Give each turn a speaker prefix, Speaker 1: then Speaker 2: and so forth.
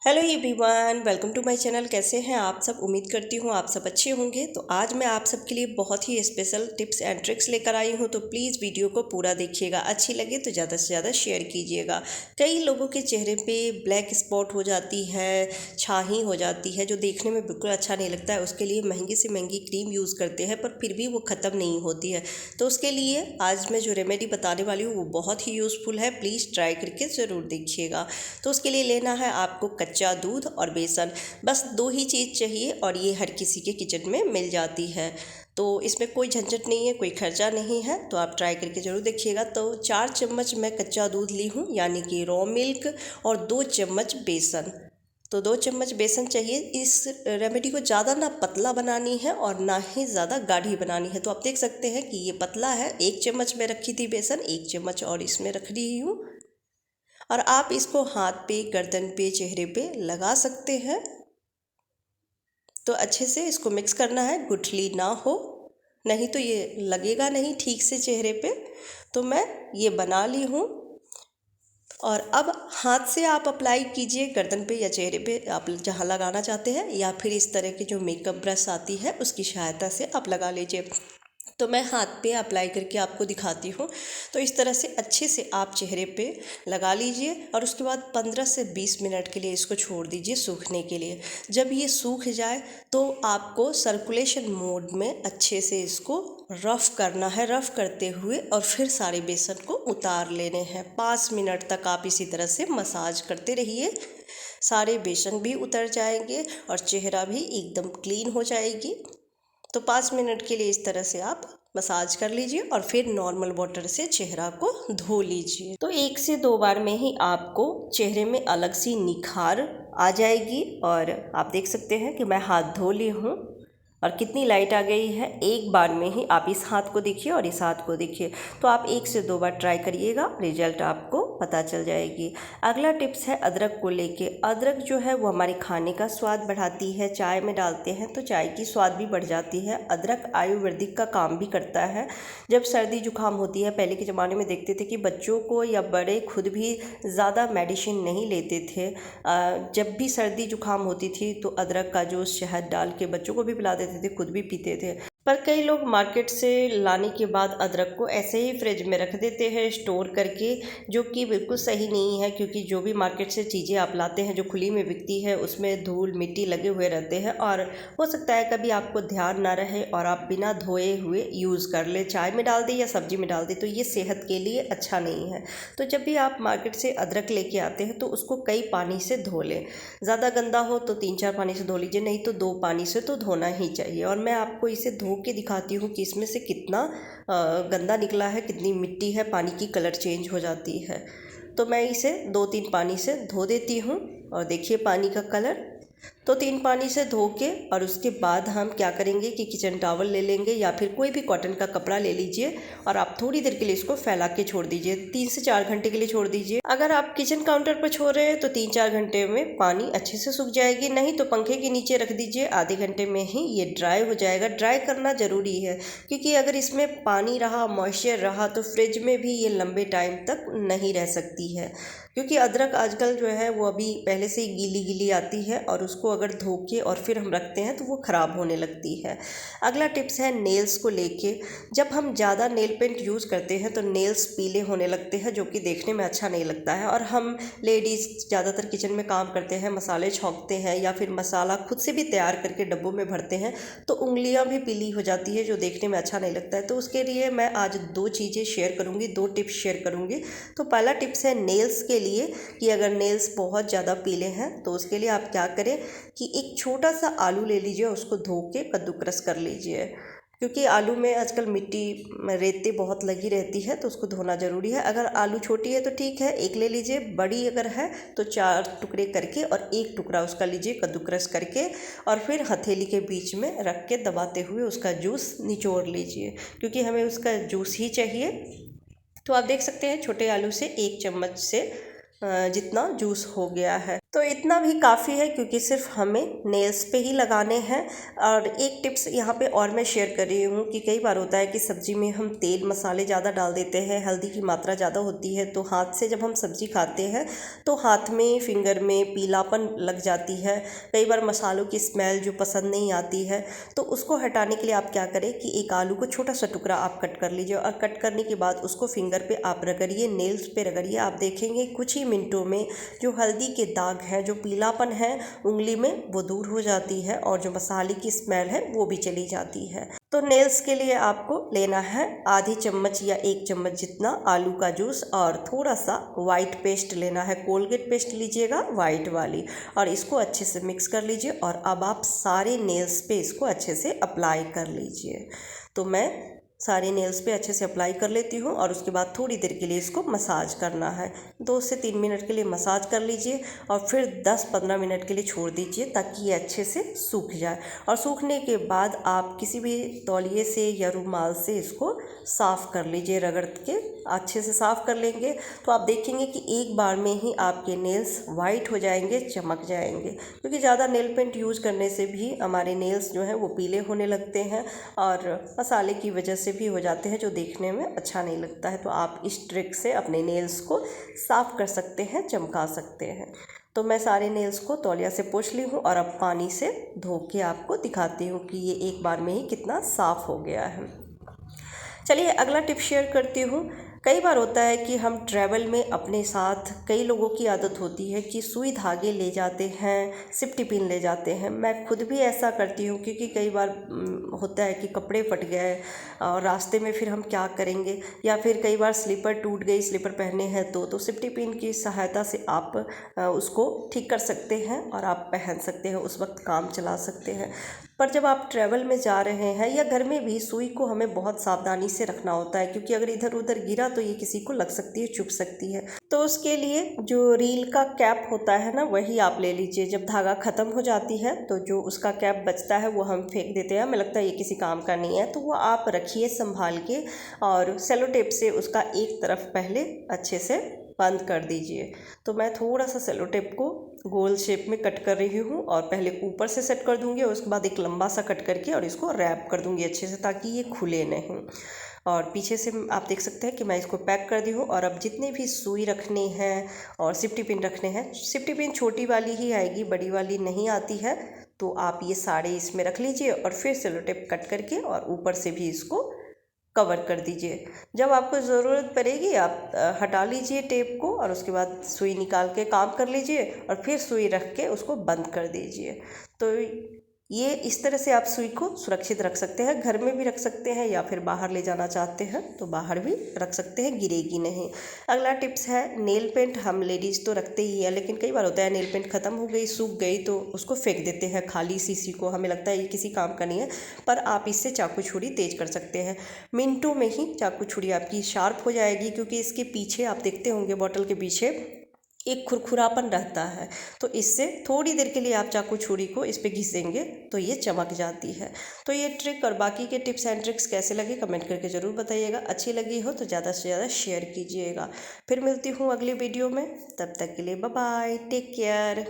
Speaker 1: Hello everyone, welcome to my channel. कैसे हैं आप सब? उम्मीद करती हूँ आप सब अच्छे होंगे। तो आज मैं आप सबके लिए बहुत ही स्पेशल टिप्स एंड ट्रिक्स लेकर आई हूँ, तो प्लीज़ वीडियो को पूरा देखिएगा। अच्छी लगे तो ज़्यादा से ज़्यादा शेयर कीजिएगा। कई लोगों के चेहरे पे ब्लैक स्पॉट हो जाती है, छाही हो जाती है, जो देखने में बिल्कुल अच्छा नहीं लगता है। उसके लिए महंगी से महंगी क्रीम यूज़ करते हैं, पर फिर भी वो ख़त्म नहीं होती है। तो उसके लिए आज मैं जो रेमेडी बताने वाली हूँ वो बहुत ही यूज़फुल है। प्लीज़ ट्राई करके ज़रूर देखिएगा। तो उसके लिए लेना है आपको कच्चा दूध और बेसन। बस दो ही चीज़ चाहिए और ये हर किसी के किचन में मिल जाती है। तो इसमें कोई झंझट नहीं है, कोई खर्चा नहीं है, तो आप ट्राई करके ज़रूर देखिएगा। तो 4 चम्मच मैं कच्चा दूध ली हूँ, यानी कि रॉ मिल्क, और 2 चम्मच बेसन। तो 2 चम्मच बेसन चाहिए। इस रेमेडी को ज़्यादा ना पतला बनानी है और ना ही ज़्यादा गाढ़ी बनानी है। तो आप देख सकते हैं कि ये पतला है। 1 चम्मच में रखी थी बेसन, 1 चम्मच और इसमें रख रही हूँ। और आप इसको हाथ पे, गर्दन पे, चेहरे पे लगा सकते हैं। तो अच्छे से इसको मिक्स करना है, गुठली ना हो, नहीं तो ये लगेगा नहीं ठीक से चेहरे पे। तो मैं ये बना ली हूँ। और अब हाथ से आप अप्लाई कीजिए गर्दन पे या चेहरे पे, आप जहाँ लगाना चाहते हैं, या फिर इस तरह की जो मेकअप ब्रश आती है उसकी सहायता से आप लगा लीजिए। तो मैं हाथ पे अप्लाई करके आपको दिखाती हूँ। तो इस तरह से अच्छे से आप चेहरे पे लगा लीजिए और उसके बाद 15 से 20 मिनट के लिए इसको छोड़ दीजिए सूखने के लिए। जब ये सूख जाए तो आपको सर्कुलेशन मोड में अच्छे से इसको रफ़ करना है। रफ़ करते हुए और फिर सारे बेसन को उतार लेने हैं। 5 मिनट तक आप इसी तरह से मसाज करते रहिए। सारे बेसन भी उतर जाएंगे और चेहरा भी एकदम क्लीन हो जाएगी। तो 5 मिनट के लिए इस तरह से आप मसाज कर लीजिए और फिर नॉर्मल वाटर से चेहरा को धो लीजिए। तो 1 से 2 बार में ही आपको चेहरे में अलग सी निखार आ जाएगी। और आप देख सकते हैं कि मैं हाथ धो ली हूँ और कितनी लाइट आ गई है। एक बार में ही आप इस हाथ को देखिए और इस हाथ को देखिए। तो आप 1 से 2 बार ट्राई करिएगा, रिजल्ट आपको पता चल जाएगी। अगला टिप्स है अदरक को लेके। अदरक जो है वो हमारे खाने का स्वाद बढ़ाती है। चाय में डालते हैं तो चाय की स्वाद भी बढ़ जाती है। अदरक आयुर्वेदिक का काम भी करता है। जब सर्दी जुकाम होती है, पहले के ज़माने में देखते थे कि बच्चों को या बड़े खुद भी ज़्यादा मेडिसिन नहीं लेते थे। जब भी सर्दी जुकाम होती थी तो अदरक का जूस शहद डाल के बच्चों को भी पिला देते थे, खुद भी पीते थे। पर कई लोग मार्केट से लाने के बाद अदरक को ऐसे ही फ्रिज में रख देते हैं स्टोर करके, जो कि बिल्कुल सही नहीं है। क्योंकि जो भी मार्केट से चीज़ें आप लाते हैं जो खुली में बिकती है, उसमें धूल मिट्टी लगे हुए रहते हैं और हो सकता है कभी आपको ध्यान ना रहे और आप बिना धोए हुए यूज़ कर ले, चाय में डाल दें या सब्जी में डाल दें, तो ये सेहत के लिए अच्छा नहीं है। तो जब भी आप मार्केट से अदरक लेके आते हैं तो उसको कई पानी से धो लें। ज़्यादा गंदा हो तो 3-4 पानी से धो लीजिए, नहीं तो 2 पानी से तो धोना ही चाहिए। और मैं आपको इसे धो के दिखाती हूँ कि इसमें से कितना गंदा निकला है, कितनी मिट्टी है, पानी की कलर चेंज हो जाती है। तो मैं इसे 2-3 पानी से धो देती हूँ और देखिए पानी का कलर। तो 3 पानी से धो के और उसके बाद हम क्या करेंगे कि किचन टॉवल ले लेंगे या फिर कोई भी कॉटन का कपड़ा ले लीजिए और आप थोड़ी देर के लिए इसको फैला के छोड़ दीजिए। 3 से 4 घंटे के लिए छोड़ दीजिए। अगर आप किचन काउंटर पर छोड़ रहे हैं तो 3-4 घंटे में पानी अच्छे से सूख जाएगी, नहीं तो पंखे के नीचे रख दीजिए, आधे घंटे में ही ये ड्राई हो जाएगा। ड्राई करना ज़रूरी है क्योंकि अगर इसमें पानी रहा, मॉइस्चर रहा, तो फ्रिज में भी ये लंबे टाइम तक नहीं रह सकती है। क्योंकि अदरक आजकल जो है वो अभी पहले से ही गीली गीली आती है और उसको अगर धो के और फिर हम रखते हैं तो वो ख़राब होने लगती है। अगला टिप्स है नेल्स को लेके। जब हम ज़्यादा नेल पेंट यूज़ करते हैं तो नेल्स पीले होने लगते हैं, जो कि देखने में अच्छा नहीं लगता है। और हम लेडीज़ ज़्यादातर किचन में काम करते हैं, मसाले छौंकते हैं या फिर मसाला खुद से भी तैयार करके डब्बों में भरते हैं, तो उंगलियां भी पीली हो जाती है, जो देखने में अच्छा नहीं लगता है। तो उसके लिए मैं आज 2 चीज़ें शेयर करूँगी, 2 टिप्स शेयर करूँगी। तो पहला टिप्स है नेल्स के लिए कि अगर नेल्स बहुत ज़्यादा पीले हैं तो उसके लिए आप क्या करें कि एक छोटा सा आलू ले लीजिए, उसको धो के कद्दूकस कर लीजिए। क्योंकि आलू में आजकल मिट्टी रेतें बहुत लगी रहती है, तो उसको धोना ज़रूरी है। अगर आलू छोटी है तो ठीक है, एक ले लीजिए। बड़ी अगर है तो 4 टुकड़े करके और 1 टुकड़ा उसका लीजिए कद्दूकस करके, और फिर हथेली के बीच में रख के दबाते हुए उसका जूस निचोड़ लीजिए, क्योंकि हमें उसका जूस ही चाहिए। तो आप देख सकते हैं छोटे आलू से 1 चम्मच से जितना जूस हो गया है। तो इतना भी काफ़ी है क्योंकि सिर्फ हमें नेल्स पे ही लगाने हैं। और एक टिप्स यहाँ पे और मैं शेयर कर रही हूँ कि कई बार होता है कि सब्ज़ी में हम तेल मसाले ज़्यादा डाल देते हैं, हल्दी की मात्रा ज़्यादा होती है, तो हाथ से जब हम सब्ज़ी खाते हैं तो हाथ में फिंगर में पीलापन लग जाती है। कई बार मसालों की स्मेल जो पसंद नहीं आती है, तो उसको हटाने के लिए आप क्या करें कि एक आलू को छोटा सा टुकड़ा आप कट कर लीजिए और कट करने के बाद उसको फिंगर पे आप रगड़िए, नेल्स पे रगड़िए। आप देखेंगे कुछ ही मिनटों में जो हल्दी के दाग है, जो पीलापन है उंगली में, वो दूर हो जाती है और जो मसाले की स्मेल है वो भी चली जाती है। तो नेल्स के लिए आपको लेना है आधी चम्मच या 1 चम्मच जितना आलू का जूस और थोड़ा सा वाइट पेस्ट लेना है। कोलगेट पेस्ट लीजिएगा वाइट वाली, और इसको अच्छे से मिक्स कर लीजिए और अब आप सारे नेल्स पे इसको अच्छे से अप्लाई कर लीजिए। तो मैं सारे नेल्स पे अच्छे से अप्लाई कर लेती हूँ और उसके बाद थोड़ी देर के लिए इसको मसाज करना है। 2 से 3 मिनट के लिए मसाज कर लीजिए और फिर 10-15 मिनट के लिए छोड़ दीजिए ताकि ये अच्छे से सूख जाए। और सूखने के बाद आप किसी भी तौलिए से या रुमाल से इसको साफ़ कर लीजिए, रगड़ के अच्छे से साफ़ कर लेंगे तो आप देखेंगे कि एक बार में ही आपके नेल्स वाइट हो जाएंगे, चमक जाएंगे। क्योंकि ज़्यादा नेल पेंट यूज़ करने से भी हमारे नेल्स जो हैं वो पीले होने लगते हैं और मसाले की वजह से भी हो जाते हैं, जो देखने में अच्छा नहीं लगता है। तो आप इस ट्रिक से अपने नेल्स को साफ़ कर सकते हैं, चमका सकते हैं। तो मैं सारे नेल्स को तौलिया से पोंछ ली हूँ और अब पानी से धो के आपको दिखाती हूँ कि ये एक बार में ही कितना साफ़ हो गया है। चलिए अगला टिप शेयर करती हूँ। कई बार होता है कि हम ट्रैवल में अपने साथ, कई लोगों की आदत होती है कि सुई धागे ले जाते हैं, सिफ्टी पिन ले जाते हैं। मैं खुद भी ऐसा करती हूँ क्योंकि कई बार होता है कि कपड़े फट गए और रास्ते में फिर हम क्या करेंगे, या फिर कई बार स्लीपर टूट गई, स्लीपर पहने हैं तो सिफ्टी पिन की सहायता से आप उसको ठीक कर सकते हैं और आप पहन सकते हैं, उस वक्त काम चला सकते हैं। पर जब आप ट्रैवल में जा रहे हैं या घर में भी, सुई को हमें बहुत सावधानी से रखना होता है क्योंकि अगर इधर उधर गिरा तो ये किसी को लग सकती है, चुभ सकती है। तो उसके लिए जो रील का कैप होता है ना, वही आप ले लीजिए। जब धागा ख़त्म हो जाती है तो जो उसका कैप बचता है वो हम फेंक देते हैं, हमें लगता है ये किसी काम का नहीं है, तो वो आप रखिए संभाल के और सेलो टेप से उसका एक तरफ पहले अच्छे से बंद कर दीजिए। तो मैं थोड़ा सा सेलो टेप को गोल शेप में कट कर रही हूँ और पहले ऊपर से सेट कर दूँगी और उसके बाद एक लंबा सा कट करके और इसको रैप कर दूँगी अच्छे से ताकि ये खुले नहीं। और पीछे से आप देख सकते हैं कि मैं इसको पैक कर दी हूँ। और अब जितने भी सुई रखने हैं और सिफ्टी पिन रखने हैं, सिफ्टी पिन छोटी वाली ही आएगी, बड़ी वाली नहीं आती है, तो आप ये सारे इसमें रख लीजिए और फिर सेलो टेप कट करके और ऊपर से भी इसको कवर कर दीजिए। जब आपको ज़रूरत पड़ेगी आप हटा लीजिए टेप को और उसके बाद सुई निकाल के काम कर लीजिए और फिर सुई रख के उसको बंद कर दीजिए। तो ये इस तरह से आप सुई को सुरक्षित रख सकते हैं। घर में भी रख सकते हैं या फिर बाहर ले जाना चाहते हैं तो बाहर भी रख सकते हैं, गिरेगी नहीं। अगला टिप्स है नेल पेंट। हम लेडीज़ तो रखते ही हैं, लेकिन कई बार होता है नेल पेंट ख़त्म हो गई, सूख गई, तो उसको फेंक देते हैं खाली शीशी को, हमें लगता है ये किसी काम का नहीं है। पर आप इससे चाकू छुरी तेज कर सकते हैं। मिनटों में ही चाकू छुरी आपकी शार्प हो जाएगी क्योंकि इसके पीछे आप देखते होंगे, बॉटल के पीछे एक खुरखुरापन रहता है, तो इससे थोड़ी देर के लिए आप चाकू छुरी को इस पे घिसेंगे तो ये चमक जाती है। तो ये ट्रिक और बाकी के टिप्स एंड ट्रिक्स कैसे लगे कमेंट करके ज़रूर बताइएगा। अच्छी लगी हो तो ज़्यादा से ज़्यादा शेयर कीजिएगा। फिर मिलती हूँ अगली वीडियो में, तब तक के लिए बाय बाय, टेक केयर।